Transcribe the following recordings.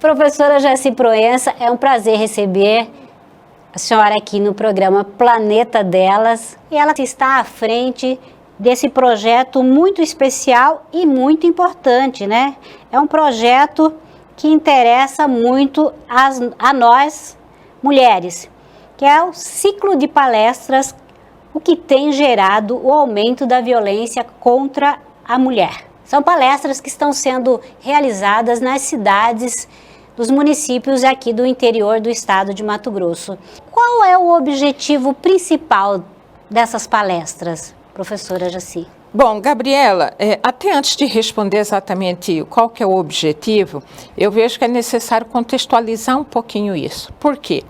Professora Jaci Proença, é um prazer receber a senhora aqui no programa Planeta Delas. E ela está à frente desse projeto muito especial e muito importante, né? É um projeto que interessa muito a nós, mulheres, que é o ciclo de palestras, o que tem gerado o aumento da violência contra a mulher. São palestras que estão sendo realizadas nas cidades dos municípios aqui do interior do estado de Mato Grosso. Qual é o objetivo principal dessas palestras, professora Jaci? Bom, Gabriela, até antes de responder exatamente qual que é o objetivo, eu vejo que é necessário contextualizar um pouquinho isso. Por quê?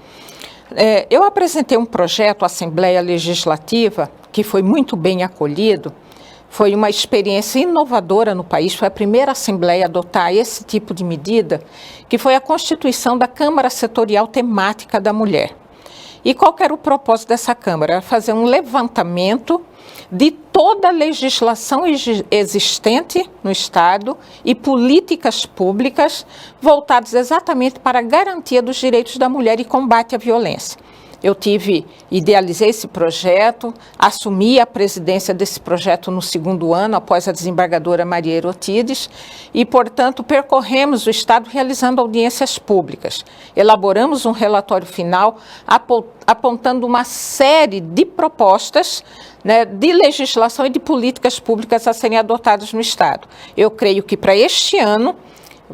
Eu apresentei um projeto à Assembleia Legislativa que foi muito bem acolhido. Foi uma experiência inovadora no país, foi a primeira Assembleia a adotar esse tipo de medida, que foi a constituição da Câmara Setorial Temática da Mulher. E qual que era o propósito dessa Câmara? Era fazer um levantamento de toda a legislação existente no Estado e políticas públicas voltadas exatamente para a garantia dos direitos da mulher e combate à violência. Eu idealizei esse projeto, assumi a presidência desse projeto no segundo ano, após a desembargadora Maria Herotides, e, portanto, percorremos o Estado realizando audiências públicas. Elaboramos um relatório final apontando uma série de propostas, né, de legislação e de políticas públicas a serem adotadas no Estado. Eu creio que para este ano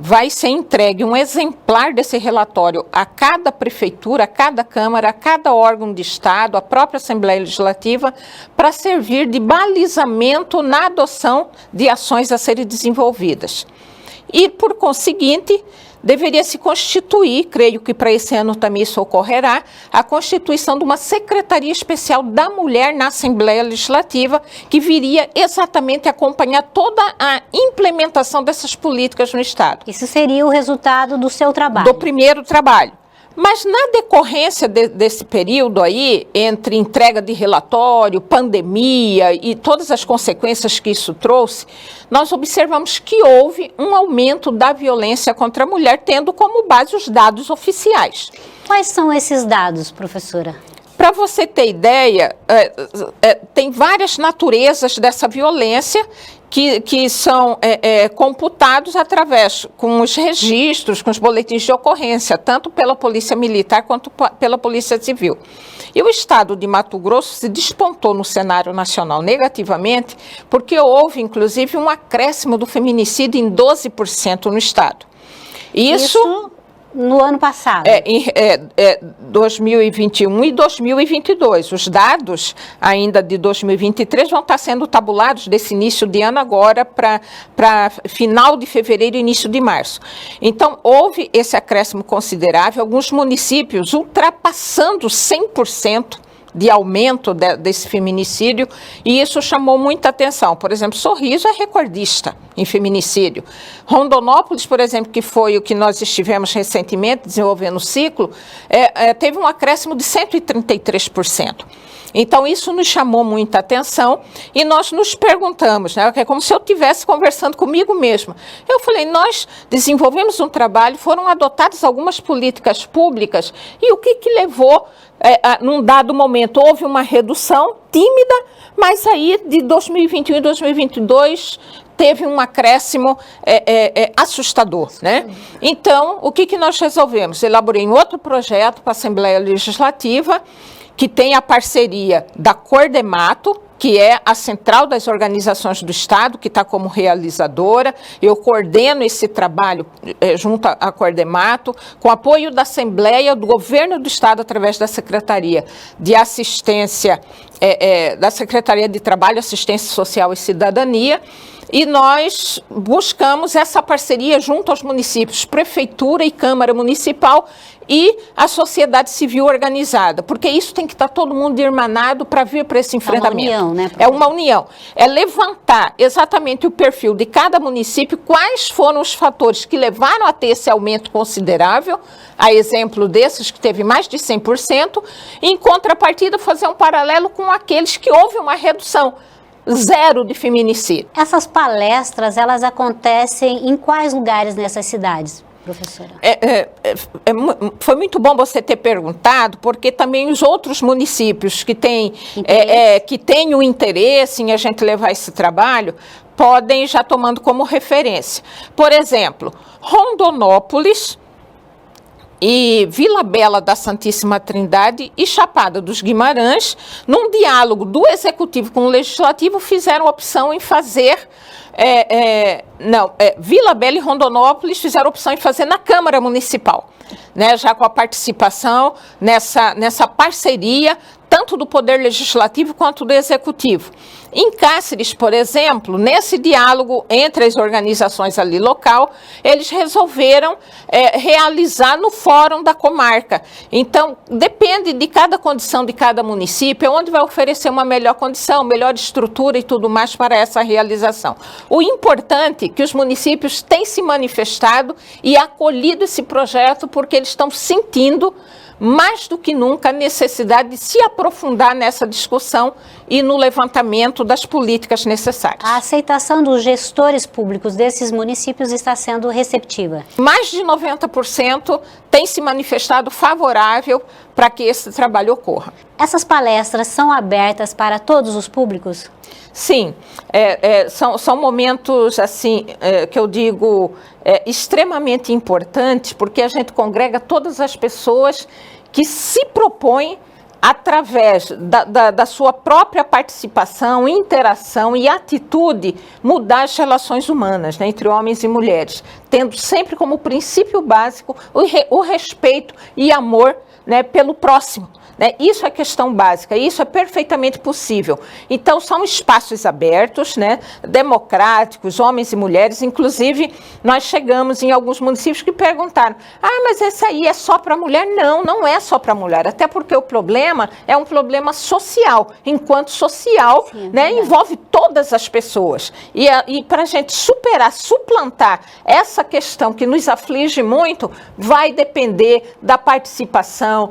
vai ser entregue um exemplar desse relatório a cada prefeitura, a cada Câmara, a cada órgão de Estado, a própria Assembleia Legislativa, para servir de balizamento na adoção de ações a serem desenvolvidas. E, por conseguinte, deveria se constituir, creio que para esse ano também isso ocorrerá, a constituição de uma Secretaria Especial da Mulher na Assembleia Legislativa, que viria exatamente acompanhar toda a implementação dessas políticas no Estado. Isso seria o resultado do seu trabalho? Do primeiro trabalho. Mas na decorrência desse período aí, entre entrega de relatório, pandemia e todas as consequências que isso trouxe, nós observamos que houve um aumento da violência contra a mulher, tendo como base os dados oficiais. Quais são esses dados, professora? Para você ter ideia, tem várias naturezas dessa violência que são computados com os registros, com os boletins de ocorrência, tanto pela Polícia Militar quanto pela Polícia Civil. E o estado de Mato Grosso se despontou no cenário nacional negativamente, porque houve, inclusive, um acréscimo do feminicídio em 12% no estado. Isso no ano passado? 2021 e 2022. Os dados ainda de 2023 vão estar sendo tabulados desse início de ano agora para final de fevereiro e início de março. Então, houve esse acréscimo considerável, alguns municípios ultrapassando 100% de aumento desse feminicídio, e isso chamou muita atenção. Por exemplo, Sorriso é recordista em feminicídio. Rondonópolis, por exemplo, que foi o que nós estivemos recentemente desenvolvendo o ciclo, teve um acréscimo de 133%. Então, isso nos chamou muita atenção e nós nos perguntamos, né, é como se eu estivesse conversando comigo mesma. Eu falei, nós desenvolvemos um trabalho, foram adotadas algumas políticas públicas e o que levou, num dado momento, houve uma redução tímida, mas aí de 2021 e 2022 teve um acréscimo assustador, né? Então, o que nós resolvemos? Elaborei um outro projeto para a Assembleia Legislativa, que tem a parceria da Cordemato, que é a central das organizações do Estado, que está como realizadora. Eu coordeno esse trabalho junto à Cordemato, com apoio da Assembleia, do Governo do Estado, através da Secretaria de Assistência, da Secretaria de Trabalho, Assistência Social e Cidadania. E nós buscamos essa parceria junto aos municípios, Prefeitura e Câmara Municipal e a sociedade civil organizada, porque isso tem que estar todo mundo irmanado para vir para esse enfrentamento. É uma união, né? É uma união. É levantar exatamente o perfil de cada município, quais foram os fatores que levaram a ter esse aumento considerável, a exemplo desses que teve mais de 100%, e em contrapartida fazer um paralelo com aqueles que houve uma redução. 0 de feminicídio. Essas palestras, elas acontecem em quais lugares nessas cidades? professora? Foi muito bom você ter perguntado, porque também os outros municípios que têm o interesse em a gente levar esse trabalho podem já tomando como referência. Por exemplo, Rondonópolis e Vila Bela da Santíssima Trindade e Chapada dos Guimarães, num diálogo do Executivo com o Legislativo, fizeram opção em fazer... Vila Bela e Rondonópolis fizeram opção em fazer na Câmara Municipal, né, já com a participação nessa parceria, tanto do Poder Legislativo quanto do Executivo. Em Cáceres, por exemplo, nesse diálogo entre as organizações ali local, eles resolveram realizar no fórum da comarca. Então, depende de cada condição de cada município, onde vai oferecer uma melhor condição, melhor estrutura e tudo mais para essa realização. O importante é que os municípios têm se manifestado e acolhido esse projeto porque eles estão sentindo mais do que nunca a necessidade de se aprofundar nessa discussão e no levantamento das políticas necessárias. A aceitação dos gestores públicos desses municípios está sendo receptiva? Mais de 90% tem se manifestado favorável para que esse trabalho ocorra. Essas palestras são abertas para todos os públicos? Sim, são momentos assim que eu digo extremamente importantes, porque a gente congrega todas as pessoas que se propõem, através da sua própria participação, interação e atitude, mudar as relações humanas, né, entre homens e mulheres, tendo sempre como princípio básico o respeito e amor, né, pelo próximo. Né? Isso é questão básica, isso é perfeitamente possível. Então, são espaços abertos, né, democráticos, homens e mulheres. Inclusive, nós chegamos em alguns municípios que perguntaram: mas esse aí é só para mulher? Não, não é só para mulher, até porque o problema é um problema social. Enquanto social, sim, né, envolve todas as pessoas. E para a gente suplantar essa questão que nos aflige muito, vai depender da participação,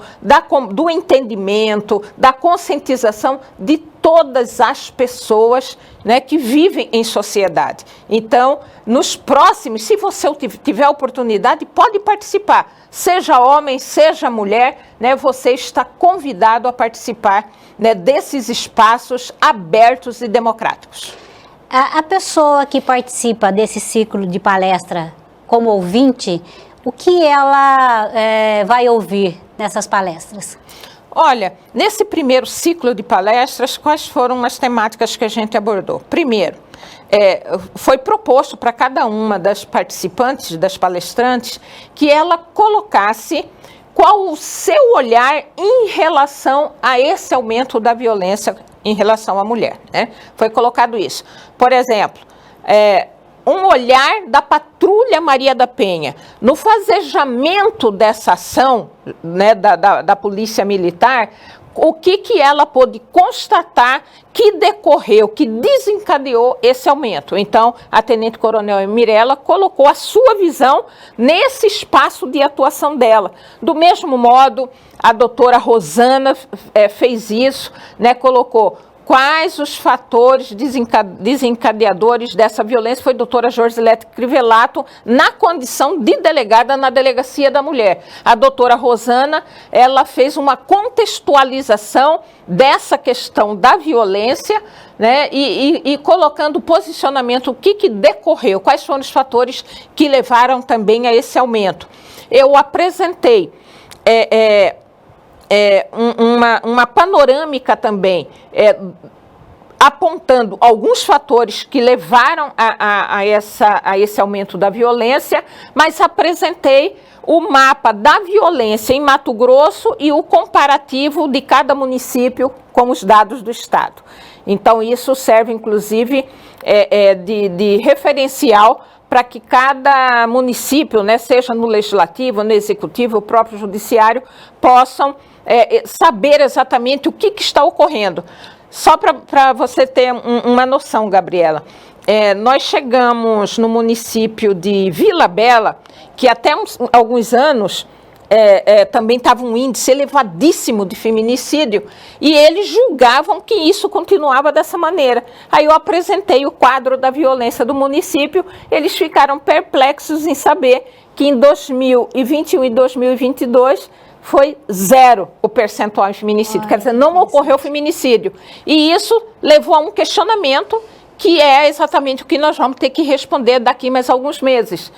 do entendimento, da conscientização de todas as pessoas, né, que vivem em sociedade. Então, nos próximos, se você tiver oportunidade, pode participar. Seja homem, seja mulher, né, você está convidado a participar, né, desses espaços abertos e democráticos. A pessoa que participa desse ciclo de palestra como ouvinte, o que ela vai ouvir nessas palestras? Olha, nesse primeiro ciclo de palestras, quais foram as temáticas que a gente abordou? Primeiro, foi proposto para cada uma das participantes, das palestrantes, que ela colocasse qual o seu olhar em relação a esse aumento da violência em relação à mulher, né? Foi colocado isso. Por exemplo, um olhar da Patrulha Maria da Penha no fazejamento dessa ação, né, da Polícia Militar, o que ela pôde constatar que decorreu, que desencadeou esse aumento. Então, a Tenente Coronel Mirella colocou a sua visão nesse espaço de atuação dela. Do mesmo modo, a doutora Rosana fez isso, né, colocou quais os fatores desencadeadores dessa violência. Foi a doutora Jorzilete Crivelato, na condição de delegada na Delegacia da Mulher. A doutora Rosana, ela fez uma contextualização dessa questão da violência, né, e colocando o posicionamento, o que decorreu, quais foram os fatores que levaram também a esse aumento. Eu apresentei uma panorâmica também, apontando alguns fatores que levaram a esse aumento da violência, mas apresentei o mapa da violência em Mato Grosso e o comparativo de cada município com os dados do Estado. Então, isso serve, inclusive, de referencial para que cada município, né, seja no Legislativo, no Executivo, o próprio Judiciário, possam saber exatamente o que está ocorrendo. Só para você ter uma noção, Gabriela, nós chegamos no município de Vila Bela, que até alguns anos também estava um índice elevadíssimo de feminicídio, e eles julgavam que isso continuava dessa maneira. Aí eu apresentei o quadro da violência do município, eles ficaram perplexos em saber que em 2021 e 2022 foi 0 o percentual em feminicídio, quer dizer, não ocorreu feminicídio. E isso levou a um questionamento que é exatamente o que nós vamos ter que responder daqui mais alguns meses.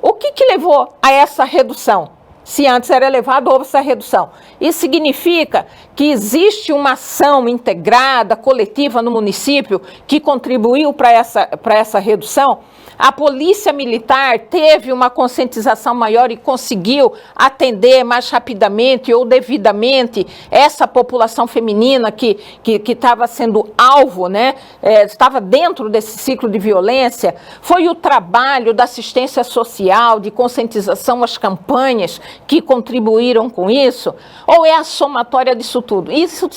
O que levou a essa redução? Se antes era elevado, houve essa redução. Isso significa que existe uma ação integrada, coletiva no município que contribuiu para essa redução? A polícia militar teve uma conscientização maior e conseguiu atender mais rapidamente ou devidamente essa população feminina que estava sendo alvo, né? Estava dentro desse ciclo de violência? Foi o trabalho da assistência social, de conscientização, as campanhas que contribuíram com isso? Ou é a somatória disso tudo? Isso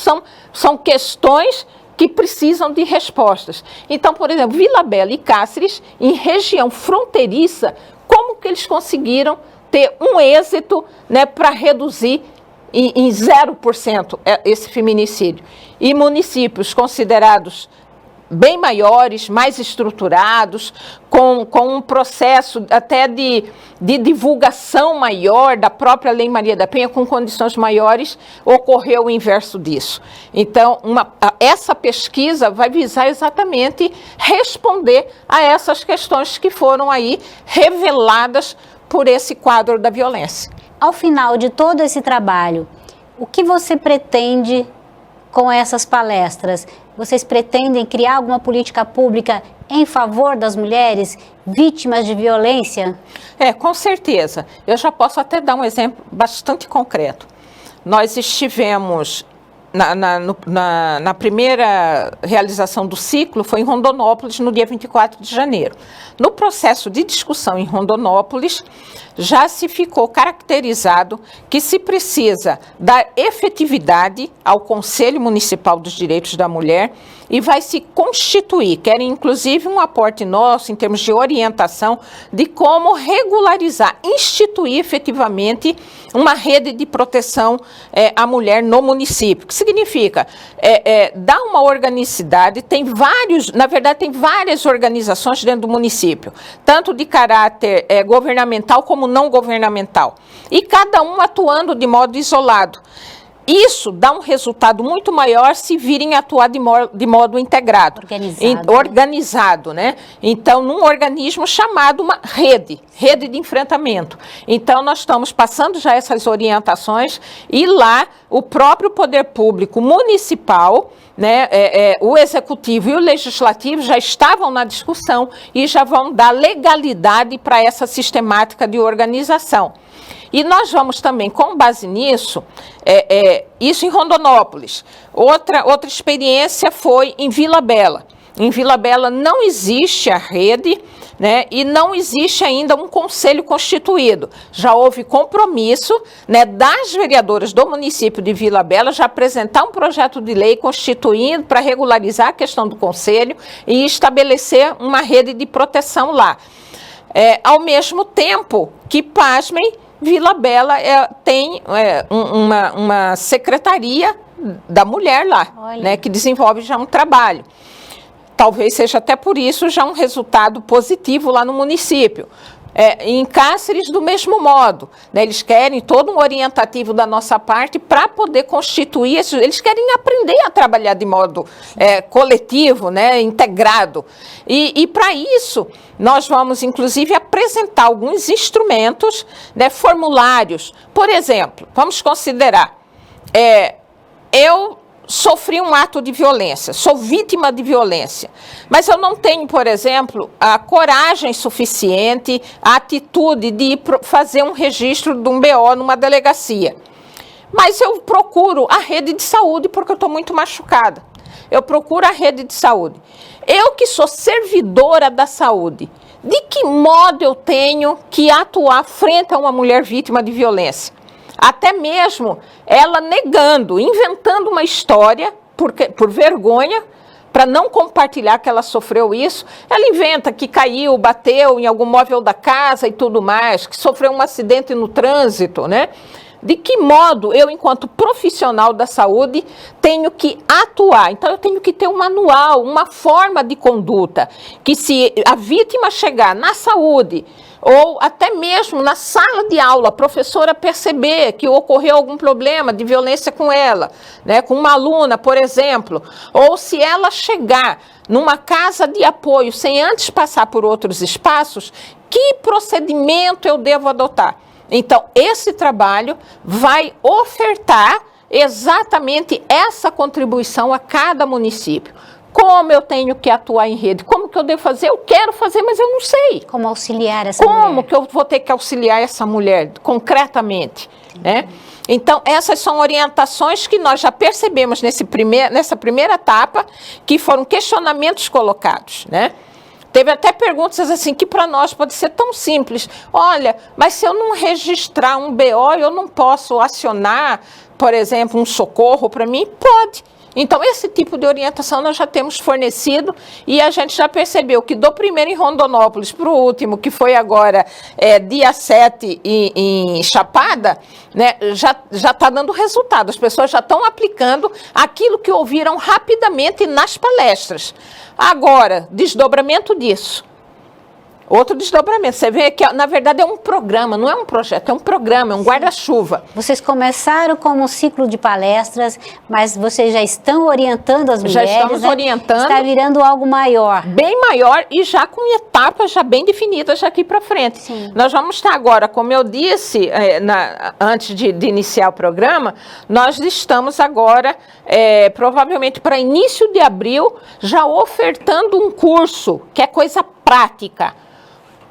são questões que precisam de respostas. Então, por exemplo, Vila Bela e Cáceres, em região fronteiriça, como que eles conseguiram ter um êxito, né, para reduzir em 0% esse feminicídio? E municípios considerados bem maiores, mais estruturados, com um processo até de divulgação maior da própria Lei Maria da Penha, com condições maiores, ocorreu o inverso disso. Então, essa pesquisa vai visar exatamente responder a essas questões que foram aí reveladas por esse quadro da violência. Ao final de todo esse trabalho, o que você pretende com essas palestras? Vocês pretendem criar alguma política pública em favor das mulheres vítimas de violência? Com certeza. Eu já posso até dar um exemplo bastante concreto. Nós estivemos na primeira realização do ciclo, foi em Rondonópolis, no dia 24 de janeiro. No processo de discussão em Rondonópolis, já se ficou caracterizado que se precisa dar efetividade ao Conselho Municipal dos Direitos da Mulher e vai se constituir, querem inclusive um aporte nosso em termos de orientação de como regularizar, instituir efetivamente uma rede de proteção à mulher no município. O que significa? Dar uma organicidade, na verdade tem várias organizações dentro do município, tanto de caráter governamental como não governamental, e cada um atuando de modo isolado. Isso dá um resultado muito maior se virem atuar de modo integrado, organizado, né? Então, num organismo chamado uma rede de enfrentamento. Então, nós estamos passando já essas orientações e lá o próprio poder público municipal, né, o executivo e o legislativo já estavam na discussão e já vão dar legalidade para essa sistemática de organização. E nós vamos também, com base nisso, isso em Rondonópolis. Outra experiência foi em Vila Bela. Em Vila Bela não existe a rede, né, e não existe ainda um conselho constituído. Já houve compromisso, né, das vereadoras do município de Vila Bela já apresentar um projeto de lei constituindo para regularizar a questão do conselho e estabelecer uma rede de proteção lá. Ao mesmo tempo que, pasmem, Vila Bela tem uma secretaria da mulher lá, né, que desenvolve já um trabalho. Talvez seja até por isso já um resultado positivo lá no município. Em Cáceres, do mesmo modo, né, eles querem todo um orientativo da nossa parte para poder constituir, eles querem aprender a trabalhar de modo coletivo, né, integrado. E para isso, nós vamos, inclusive, apresentar alguns instrumentos, né, formulários. Por exemplo, vamos considerar, eu sofri um ato de violência, sou vítima de violência, mas eu não tenho, por exemplo, a coragem suficiente, a atitude de fazer um registro de um BO numa delegacia. Mas eu procuro a rede de saúde porque eu estou muito machucada. Eu procuro a rede de saúde. Eu que sou servidora da saúde, de que modo eu tenho que atuar frente a uma mulher vítima de violência? Até mesmo ela negando, inventando uma história por vergonha, para não compartilhar que ela sofreu isso, ela inventa que caiu, bateu em algum móvel da casa e tudo mais, que sofreu um acidente no trânsito, né? De que modo eu, enquanto profissional da saúde, tenho que atuar? Então, eu tenho que ter um manual, uma forma de conduta, que se a vítima chegar na saúde ou até mesmo na sala de aula, a professora perceber que ocorreu algum problema de violência com ela, né, com uma aluna, por exemplo, ou se ela chegar numa casa de apoio sem antes passar por outros espaços, que procedimento eu devo adotar? Então, esse trabalho vai ofertar exatamente essa contribuição a cada município. Como eu tenho que atuar em rede? Como que eu devo fazer? Eu quero fazer, mas eu não sei. Como auxiliar essa mulher? Como que eu vou ter que auxiliar essa mulher, concretamente, né? Então, essas são orientações que nós já percebemos nessa primeira etapa, que foram questionamentos colocados, né? Teve até perguntas assim, que para nós pode ser tão simples. Olha, mas se eu não registrar um BO, eu não posso acionar, por exemplo, um socorro para mim? Pode. Então, esse tipo de orientação nós já temos fornecido e a gente já percebeu que do primeiro em Rondonópolis para o último, que foi agora dia 7 em Chapada, né, já está dando resultado. As pessoas já estão aplicando aquilo que ouviram rapidamente nas palestras. Agora, desdobramento disso. Outro desdobramento. Você vê que, na verdade, é um programa, não é um projeto, é um programa, é um guarda-chuva. Vocês começaram como um ciclo de palestras, mas vocês já estão orientando as mulheres, já estamos orientando. Está virando algo maior. Bem maior e já com etapas já bem definidas daqui para frente. Sim. Nós vamos estar agora, como eu disse antes de iniciar o programa, nós estamos agora, provavelmente para início de abril, já ofertando um curso que é coisa prática.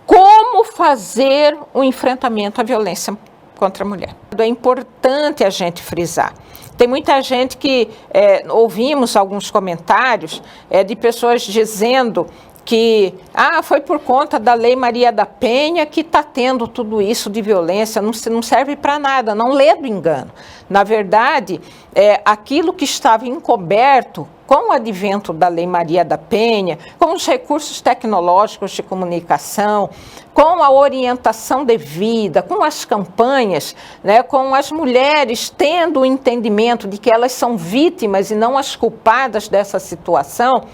Como fazer o enfrentamento à violência contra a mulher. É importante a gente frisar. Tem muita gente que ouvimos alguns comentários de pessoas dizendo que foi por conta da Lei Maria da Penha que está tendo tudo isso de violência, não serve para nada, não lê do engano. Na verdade, aquilo que estava encoberto com o advento da Lei Maria da Penha, com os recursos tecnológicos de comunicação, com a orientação devida, com as campanhas, né, com as mulheres tendo o entendimento de que elas são vítimas e não as culpadas dessa situação,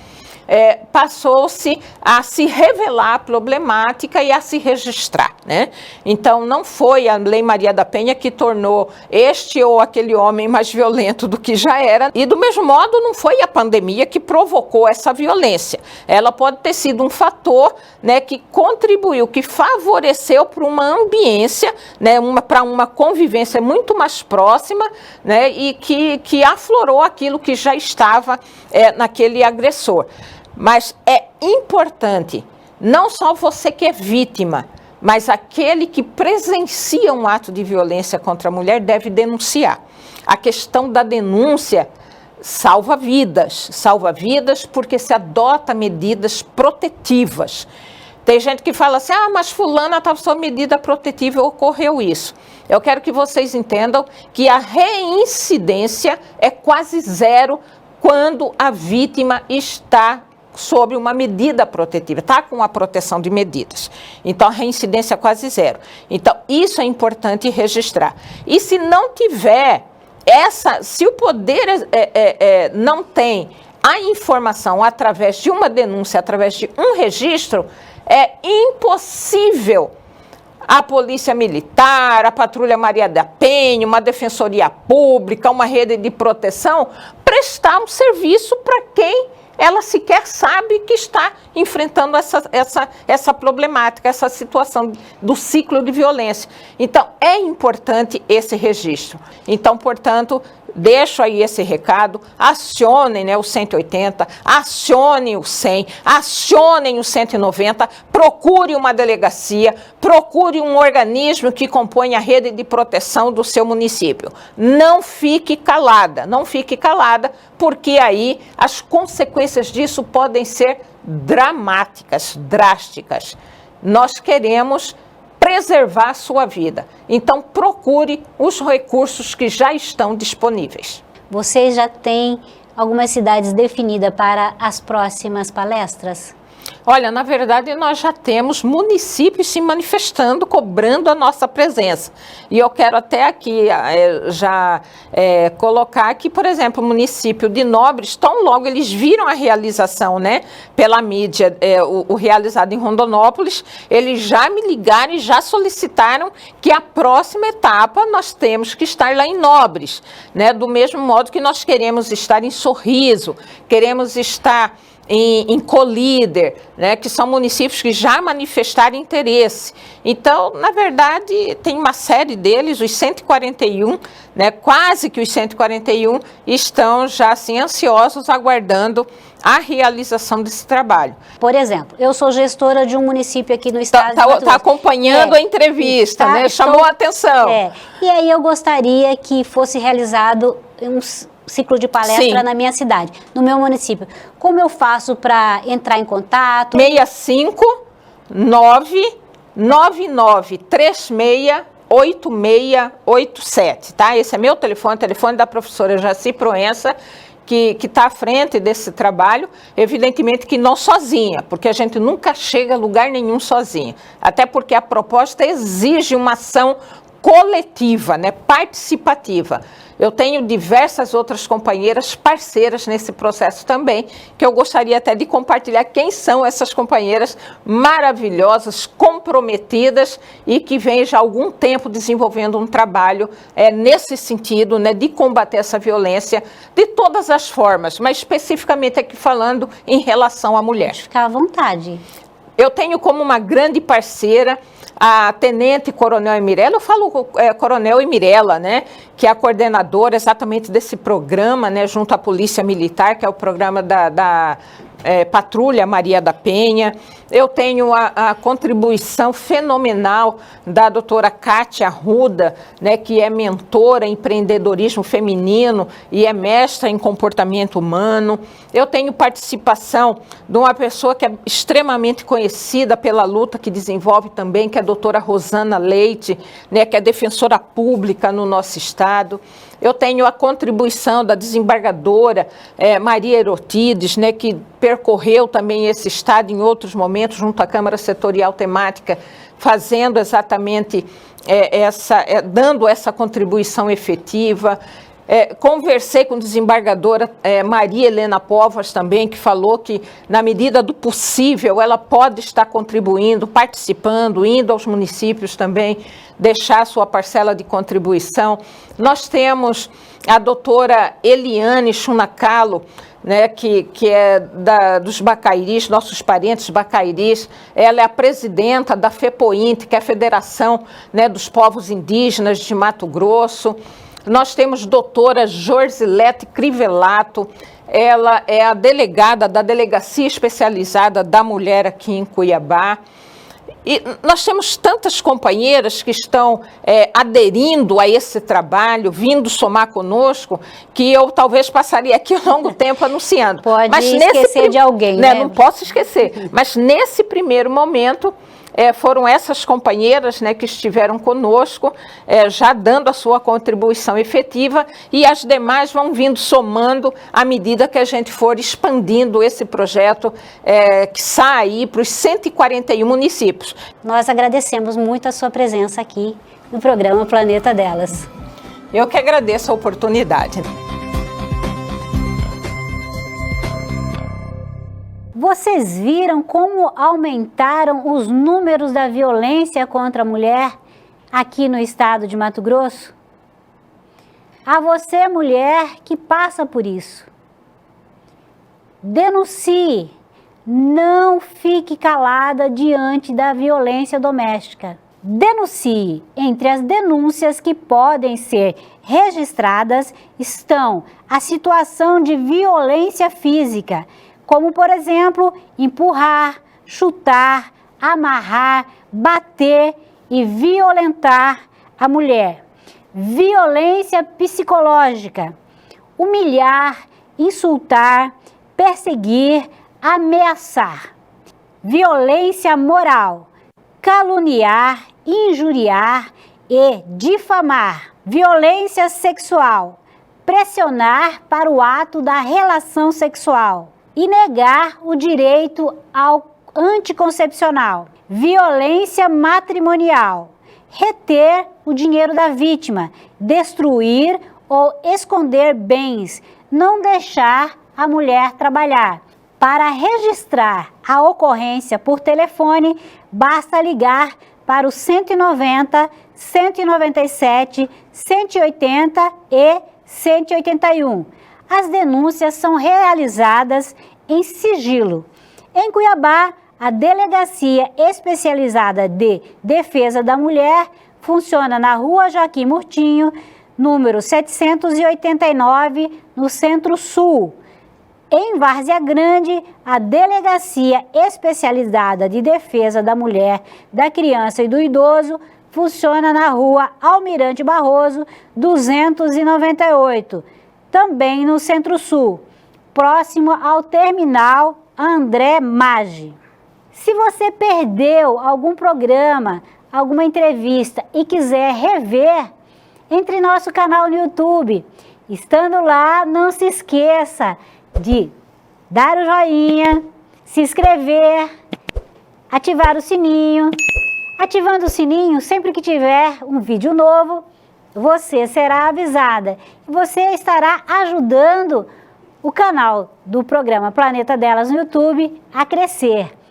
passou-se a se revelar a problemática e a se registrar, né? Então, não foi a Lei Maria da Penha que tornou este ou aquele homem mais violento do que já era, e do mesmo modo não foi a pandemia que provocou essa violência. Ela pode ter sido um fator, né, que contribuiu, que favoreceu para uma ambiência, né, para uma convivência muito mais próxima, né, e que aflorou aquilo que já estava naquele agressor. Mas é importante, não só você que é vítima, mas aquele que presencia um ato de violência contra a mulher deve denunciar. A questão da denúncia salva vidas porque se adota medidas protetivas. Tem gente que fala assim, mas fulana estava sob medida protetiva e ocorreu isso. Eu quero que vocês entendam que a reincidência é quase zero quando a vítima está sob uma medida protetiva, está com a proteção de medidas. Então, a reincidência é quase zero. Então, isso é importante registrar. E se não tiver se o poder não tem a informação através de uma denúncia, através de um registro, é impossível a Polícia Militar, a Patrulha Maria da Penha, uma Defensoria Pública, uma rede de proteção, prestar um serviço para quem ela sequer sabe que está enfrentando essa problemática, essa situação do ciclo de violência. Então, é importante esse registro. Então, portanto, deixo aí esse recado, acionem, né, o 180, acionem o 100, acionem o 190, procure uma delegacia, procure um organismo que compõe a rede de proteção do seu município. Não fique calada, porque aí as consequências disso podem ser dramáticas, drásticas. Nós queremos preservar a sua vida. Então, procure os recursos que já estão disponíveis. Vocês já têm algumas cidades definidas para as próximas palestras? Olha, na verdade, nós já temos municípios se manifestando, cobrando a nossa presença. E eu quero até aqui colocar que, por exemplo, o município de Nobres, tão logo eles viram a realização, né, pela mídia, o realizado em Rondonópolis, eles já me ligaram e já solicitaram que a próxima etapa nós temos que estar lá em Nobres, né, do mesmo modo que nós queremos estar em Sorriso, queremos estar em Colíder, né, que são municípios que já manifestaram interesse. Então, na verdade, tem uma série deles, os 141, né, quase que os 141, estão já assim, ansiosos, aguardando a realização desse trabalho. Por exemplo, eu sou gestora de um município aqui no estado de Mato Grosso. Está acompanhando a entrevista, né? Chamou a atenção. E aí eu gostaria que fosse realizado um ciclo de palestra na minha cidade, no meu município. Como eu faço para entrar em contato? 659-9936-8687, tá? Esse é meu telefone, telefone da professora Jaci Proença, que está à frente desse trabalho, evidentemente que não sozinha, porque a gente nunca chega a lugar nenhum sozinha, até porque a proposta exige uma ação coletiva, né, participativa. Eu tenho diversas outras companheiras parceiras nesse processo também, que eu gostaria até de compartilhar quem são essas companheiras maravilhosas, comprometidas e que vêm já há algum tempo desenvolvendo um trabalho nesse sentido, né, de combater essa violência de todas as formas, mas especificamente aqui falando em relação à mulher. Fica à vontade. Eu tenho como uma grande parceira a Tenente Coronel Emirela, eu falo Coronel Emirela, né, que é a coordenadora exatamente desse programa, né, junto à Polícia Militar, que é o programa da Patrulha Maria da Penha. Eu tenho a contribuição fenomenal da doutora Kátia Arruda, né, que é mentora em empreendedorismo feminino e é mestra em comportamento humano. Eu tenho participação de uma pessoa que é extremamente conhecida pela luta que desenvolve também, que é a doutora Rosana Leite, né, que é defensora pública no nosso estado. Eu tenho a contribuição da desembargadora Maria Erotides, né, que percorreu também esse estado em outros momentos, junto à Câmara Setorial Temática, fazendo exatamente dando essa contribuição efetiva. Conversei com a desembargadora Maria Helena Povas também, que falou que, na medida do possível, ela pode estar contribuindo, participando, indo aos municípios também, deixar sua parcela de contribuição. Nós temos a doutora Eliane Chunacalo, né, que é dos Bacairis, nossos parentes Bacairis. Ela é a presidenta da FEPOINT, que é a Federação, né, dos Povos Indígenas de Mato Grosso. Nós temos doutora Jorzilete Crivelato, ela é a delegada da Delegacia Especializada da Mulher aqui em Cuiabá. E nós temos tantas companheiras que estão aderindo a esse trabalho, vindo somar conosco, que eu talvez passaria aqui um longo tempo anunciando. Pode esquecer de alguém, né? Não posso esquecer, mas nesse primeiro momento foram essas companheiras, né, que estiveram conosco, já dando a sua contribuição efetiva, e as demais vão vindo somando à medida que a gente for expandindo esse projeto que sai para os 141 municípios. Nós agradecemos muito a sua presença aqui no programa Planeta Delas. Eu que agradeço a oportunidade. Vocês viram como aumentaram os números da violência contra a mulher aqui no estado de Mato Grosso? A você, mulher, que passa por isso, denuncie, não fique calada diante da violência doméstica. Denuncie. Entre as denúncias que podem ser registradas estão a situação de violência física, como, por exemplo, empurrar, chutar, amarrar, bater e violentar a mulher. Violência psicológica, humilhar, insultar, perseguir, ameaçar. Violência moral, caluniar, injuriar e difamar. Violência sexual, pressionar para o ato da relação sexual. e negar o direito ao anticoncepcional, violência matrimonial, reter o dinheiro da vítima, destruir ou esconder bens, não deixar a mulher trabalhar. Para registrar a ocorrência por telefone, basta ligar para o 190, 197, 180 e 181. As denúncias são realizadas em sigilo. Em Cuiabá, a Delegacia Especializada de Defesa da Mulher funciona na Rua Joaquim Murtinho, número 789, no Centro-Sul. Em Várzea Grande, a Delegacia Especializada de Defesa da Mulher, da Criança e do Idoso funciona na Rua Almirante Barroso, 298, também no Centro-Sul, próximo ao Terminal André Maggi. Se você perdeu algum programa, alguma entrevista e quiser rever, entre em nosso canal no YouTube. Estando lá, não se esqueça de dar o joinha, se inscrever, ativar o sininho. Ativando o sininho, sempre que tiver um vídeo novo, você será avisada. Você estará ajudando o canal do programa Planeta Delas no YouTube a crescer.